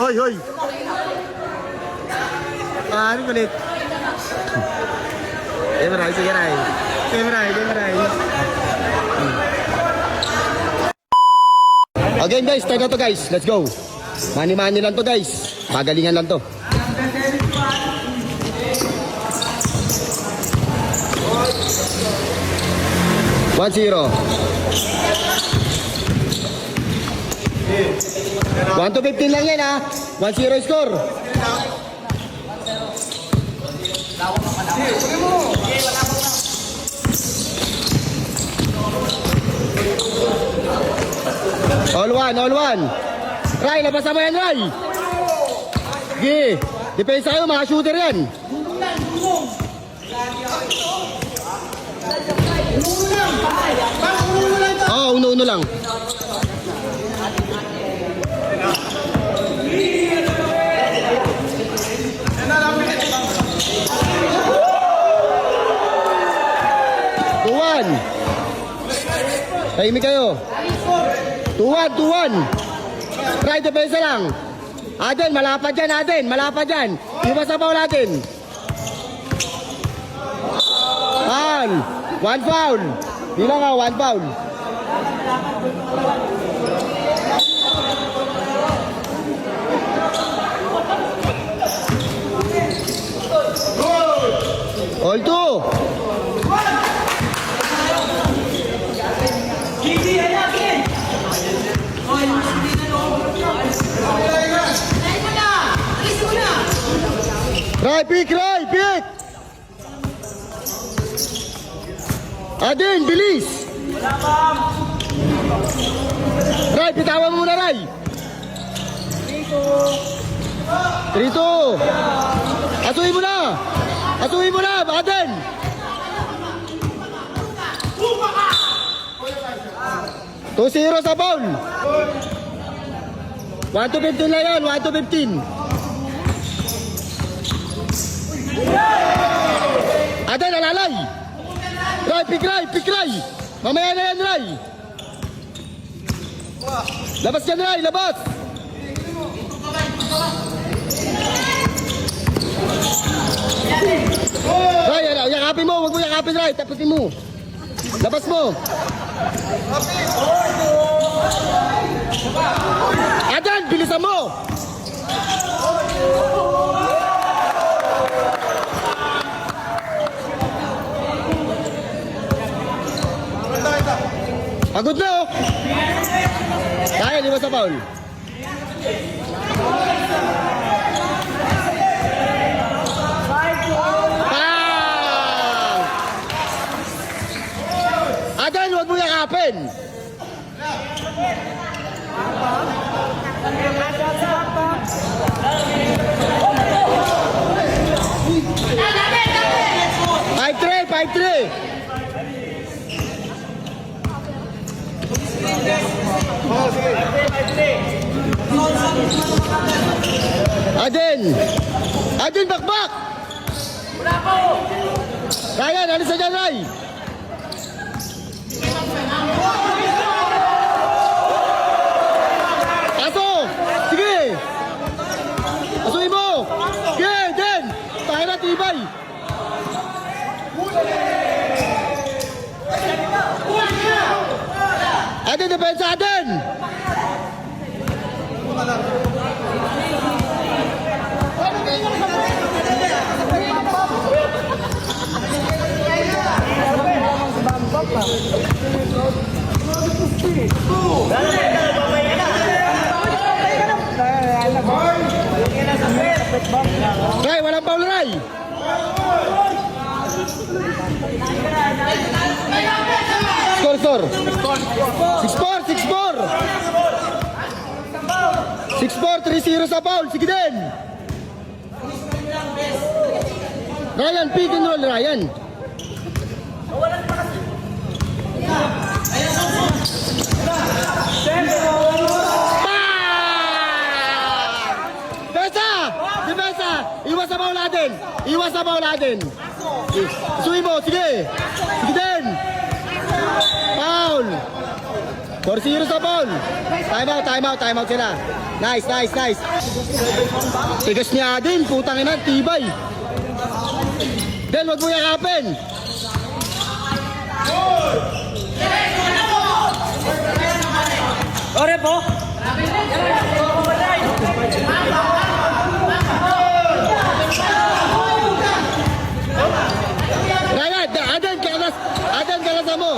Hoy, hoy. Ano kulit? Demeray, sige Ray. Demeray. Again guys, try na to guys. Let's go. Mani-mani lang to guys. Pagalingan lang to. One zero. 1-15 lang yan ha. 1-0 score. All one. Ray, labasan mo yan, Ray. Sige. Depensa kayo, mga shooter yan. Oo, uno lang. Tahimik kayo. 2-1. Try depensa lang. Aden, malapad dyan. Iwas sa foul natin. One foul. Bilang ka, 1 foul. All 2. Ray, pick! Adin, bilis! Ray, pitawan mo muna, Ray! 3-2! Asuhin mo na! Adin! Two-0 sa foul! 1-15 lang yan, 1-15. Aden, alalay! Ray, pick Ray! Mamaya na yan, Ray! Labas yan, Ray! Labas! Ray, yakapin mo! Huwag mo yakapin, Ray! Tapusin mo! Labas mo! Aden, bilisan mo! Pagod na oh! Kaya, lima sa foul. Aden, huwag mo yakapin! Five three. Aden, bakbak! Wala po! Ryan, alis na dyan, Ray! Aso! Sige! Asuhin mo! Sige, Den! Tayo na, tibay! Aden, depensa, Aden! Ray, walang foul, Ray! Score. 6-4, 3-0 sa foul. Sige din. Ryan, pick and roll, Ryan. Defensa! Iwas sa foul natin. Suwi mo, sige. Sige din. Foul. 4-0 sa ball. Time out sila. Nice. Tigas niya din, putang ina, tibay. Del, wag mo yakapin. Ore po. Ryan, Adan, kalas mo.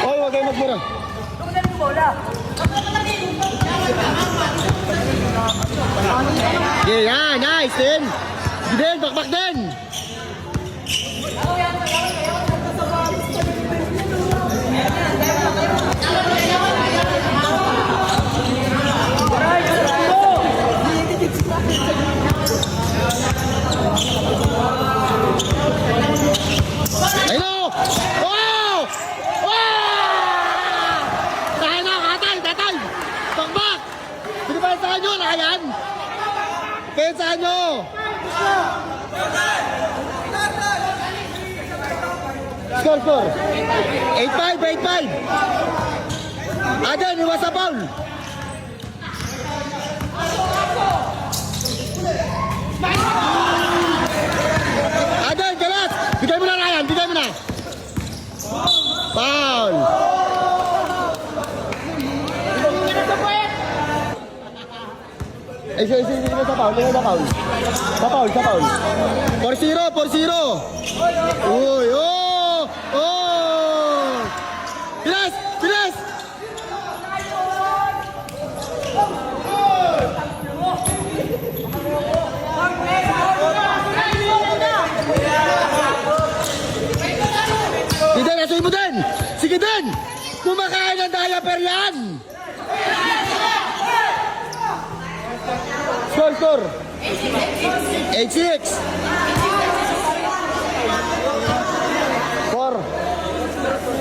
Oy, wag kayo magmura. Yeah, nice din. Din, bakbak din. Ayun! Wow! Wow! Tayo na, katay! Bakbak! Pinipensahan nyo, nakayan! Pensahan nyo! Score! 8-5! Adan, iwas sa foul! Adan, kalas! Bigay mo na, Ryan! Foul! Sige, sa foul. Sa foul. 4-0! Uy, Bilas! Hindi, nasuin mo din! Sige din! Kumakain ng diaper yan! Score! 8-6!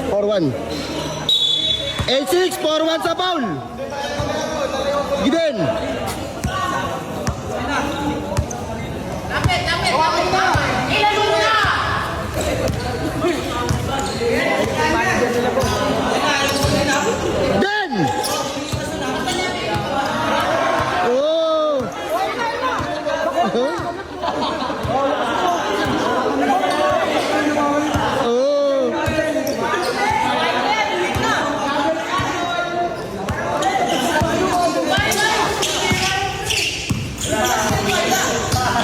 4-1. 8-6, 4-1 sa foul. Giden. Den. Oh.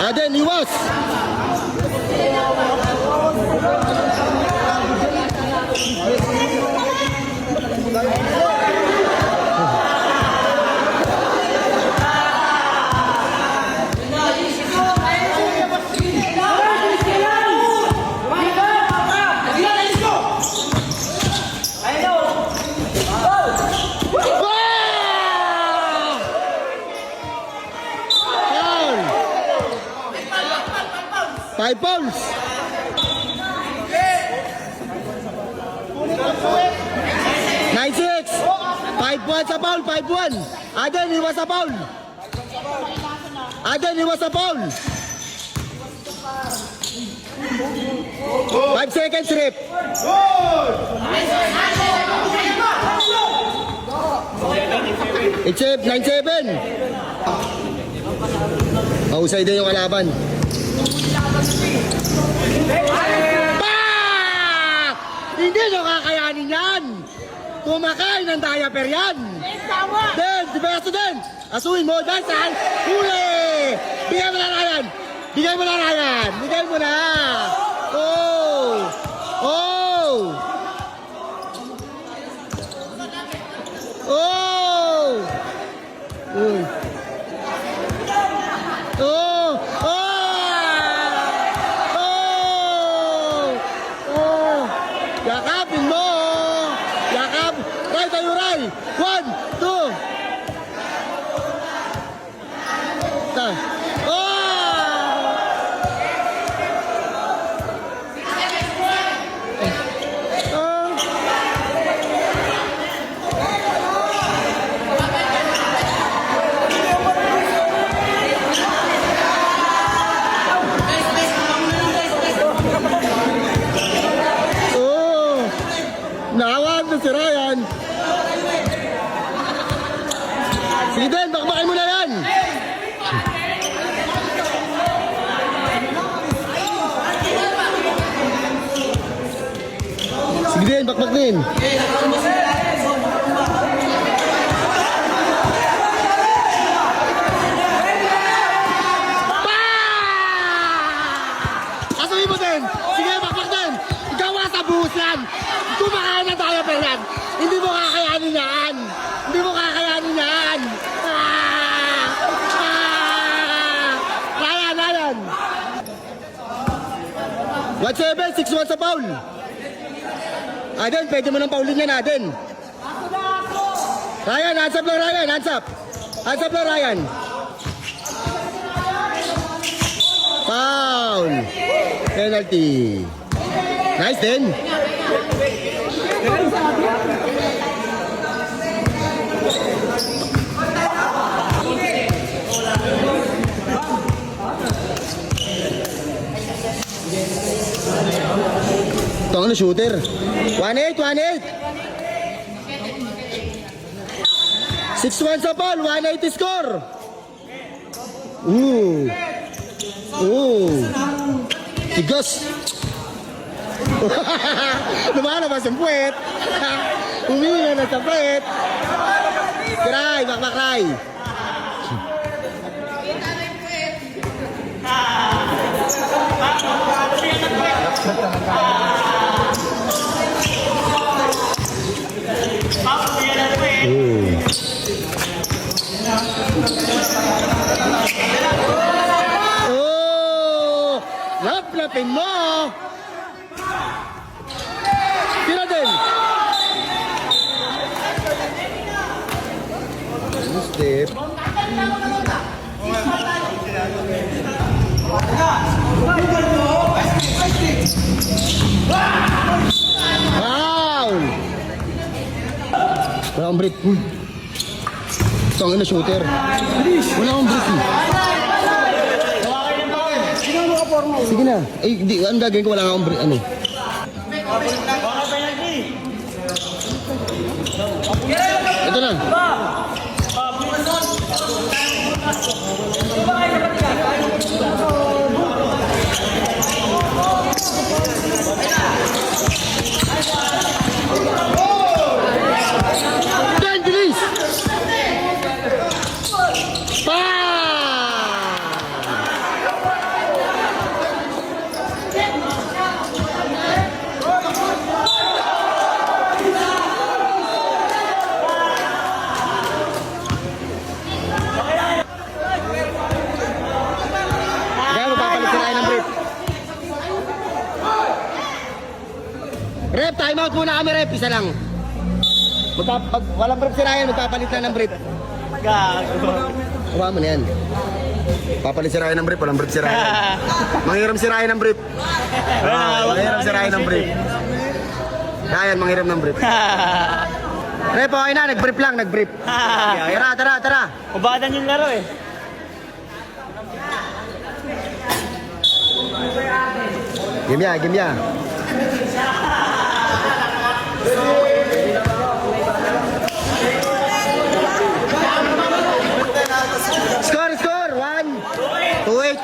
Aden, iwas! Five fouls. 9-6. 5-1 sa foul, 5-1. Aden, iwas sa foul. 5 seconds rip. 9-7. Mahusay din yung kalaban. Hindi nyo kakayanin yan! Kumakain ng diaper yan! Den, dibesto din! Asuhin mo, dansan! Huli! Bigay mo na Ryan! Bigay mo na! Oh! Yakapin mo! Ray tayo, Ray! 1, 2! bakbak din. Asuhin mo din. Sige, bakbak din. Gawa sa buhos yan. Kumakain na tayo, Fernan. Hindi mo kakayanin yan. Hindi mo kakayanin yan. Ryan. 1-7, 6-1 sa foul. Aden, pwede mo nang paulin yan, Aden. Ryan, hands up lang, Ryan. Hands up. Hands up lang, Ryan. Foul. Penalty. Nice din. Ito ang shooter. 1-8. 6-1 sa ball. 180 score. Tigas. Lumalabas ang puwet. Umihinga na sa puwet. Cry, bakbakray. Oh, lap-lapin mo. Tira din. Step. Foul. Wala akong break. Tangin na shooter. Wala akong break. Sige na. Eh, di, ang gagawin ko wala akong break. Ano? Ito na. Dan, bilis! Rep, time out muna kami, Rep. Isa lang. Walang brief si Ryan, magpapalit na ng brief. Gago. Kuha mo na yan. Papalit si Ryan ng brief, walang brief si Ryan. Manghiram si Ryan ng brief. Manghiram si Ryan ng brief. Ryan, manghiram ng brief. Rep, okay na, nag-brief lang, nag-brief. Tara. Ubadan yung laro eh. Gimya. Score 1 2-8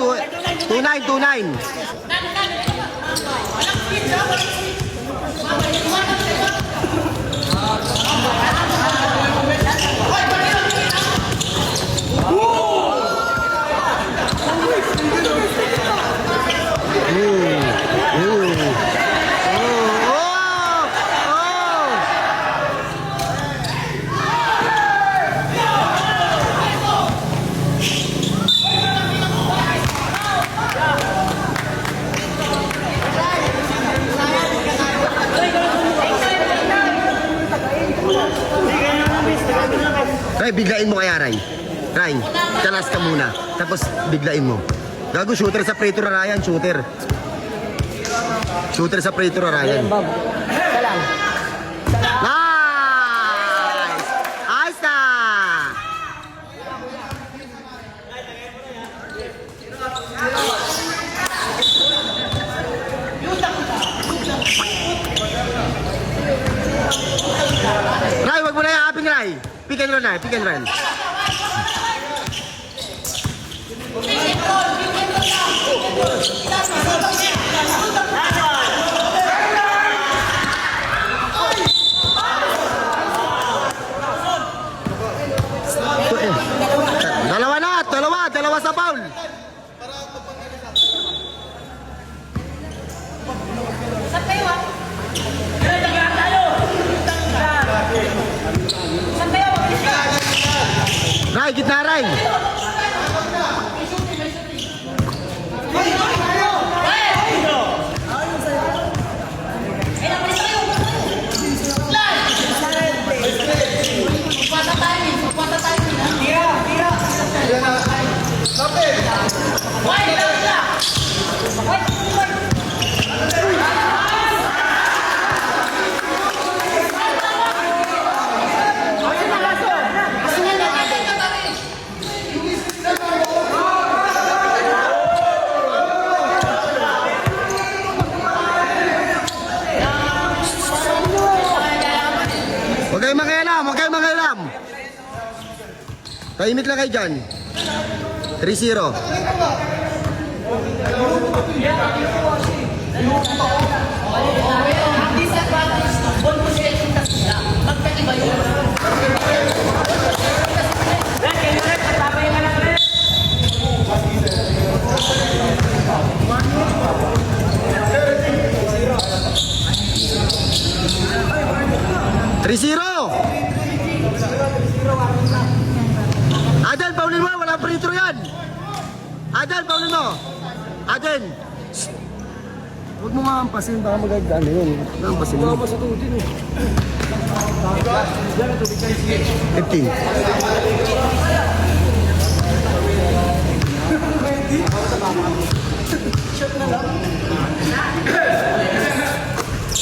Ray, biglain mo kaya, Ray. Ray, talas ka muna. Tapos biglain mo. Gago, shooter sa free throw, Ryan. Shooter sa free throw, Ryan. Nice! Ayos na! Ray, wag mo na yakapin, Ray. Pick and run na, pick and run. Ray, gitna, Ray. Huwag kayong mangialam, huwag kayong mangialam. Tahimik lang kayo dyan. 3-0. Aden, paulin mo, walang free throw yan. Aden, paulin mo. Aden. Huwag mo nga ampasin, baka magagdaan na yun. Naampasin mo. Baka masatutin eh. 15.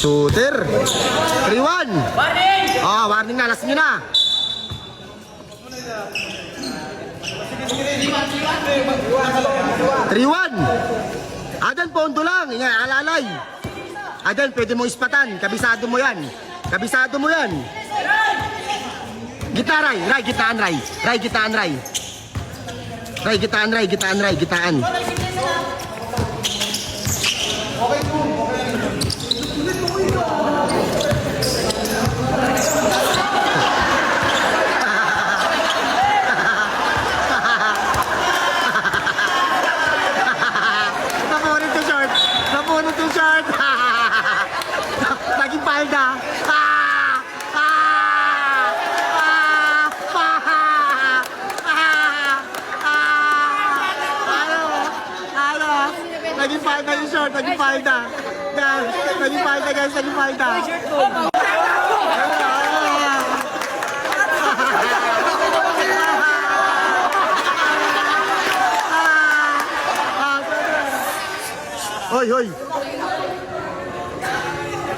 Shooter. 3-1. Warning! Oh, warning na. Last nyo na. Adan, pondo lang. Ingay, alalay. Adan, pwede mo ispatan. Kabisado mo yan. Kabisado mo yan. Gita, Ray. Ray, gitaan, Ray. Ray, gitaan, Ray. Ray, gitaan, Ray. Gitaan, Ray. Gitaan. Napunod to short. Napunod to short. Naging palda. Naging palda yung short, naging palda. Naging palda guys, naging palda. Hoy, hoy.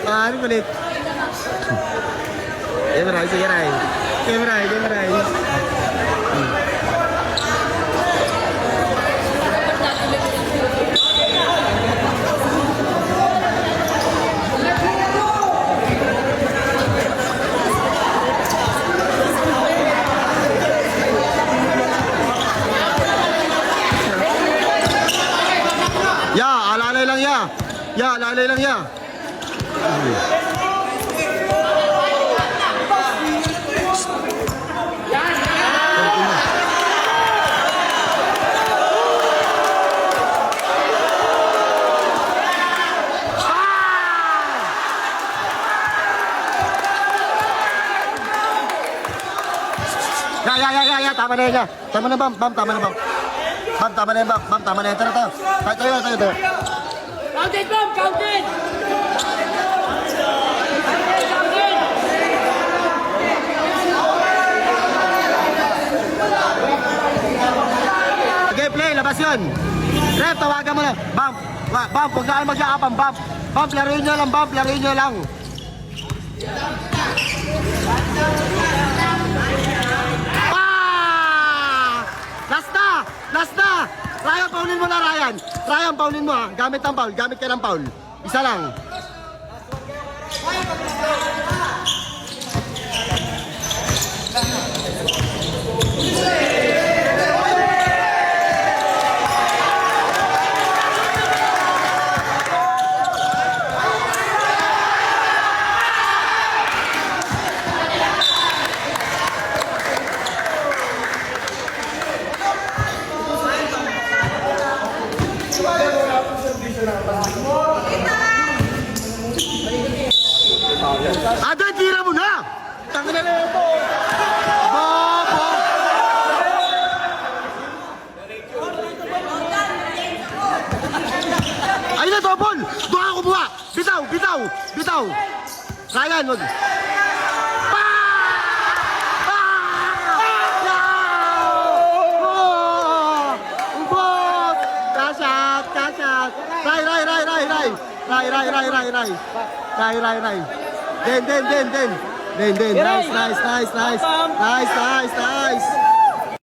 Ano palit? Kemeray, sige Ray. Kemeray, Kemeray. Ya, alalay lang ya. Ya, alalay lang ya. Ya, tama na yan. Tama na, Bam, tama na, Bam. Bam, tama na yan, Bam, tama na yan. Tayo. Tayo. Count it, Bam! Count it! Okay, play, labas yun. Ref, tawagan mo na. Bam, huwag na kayo mag-aapang, Bam. Bam, laruin nyo lang, Bam, laruin nyo lang. Last na! Ryan, paulin mo na, Ryan. Ryan, paulin mo ha. Gamit ng foul. Gamit ka ng foul. Isa lang. Adan, tira mo na! Tangin na ito! Bobo! Ayun na, double! Doon ako kumuha! Bitaw, bitaw, bitaw! Ryan, wag. Pa! Ubot! Cash out, cash out! Ray! Den. Nice.